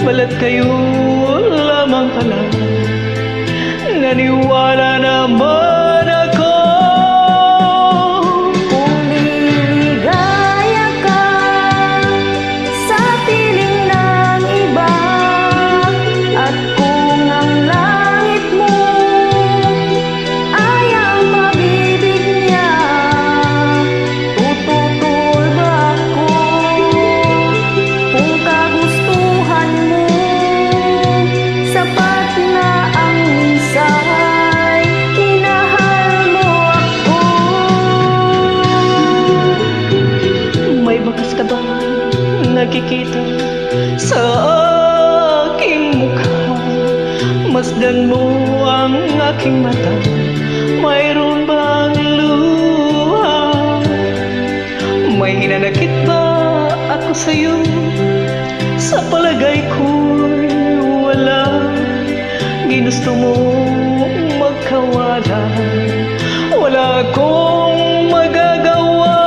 balat kayo lamang pala. Naniwala naman ako. Kung niligaya ka sa piling ng iba, at kung ang langit mo ay ang pag-ibig niya, tututol ba ako? Kung kagustuhan mo sapat na ang minsay, minahal mo ako. May bakas ka ba nakikita sa aking mukha? Masdan mo ang aking mata, mayroon bang luha? May hinanakit ba ako sa'yo? Sa palagay ko'y wala. Ginusto mo magkawala, wala akong magagawa.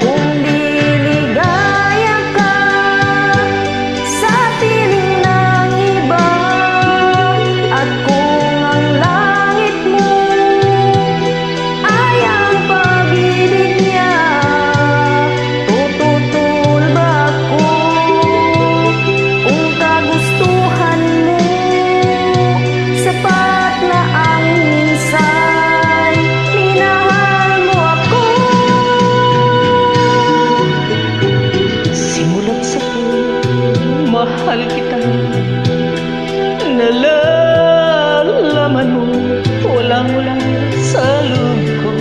Kung niligaya ka sa piling ng iba, at kung ang langit mo ay ang pag-ibig niya, tututol ba ako? Kung kagustuhan mo sapat na ang minsay, minahal mo ako. Simulat sa mahal kita, nalalaman mo walang-wala sa loob ko.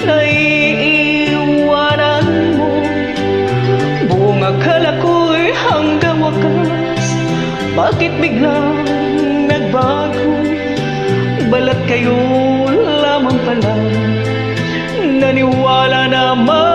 Naiiwanan mo buong akala ko'y hanggang wakas. Bakit biglang nagbago? Balat kayo lamang pala. Naniwala naman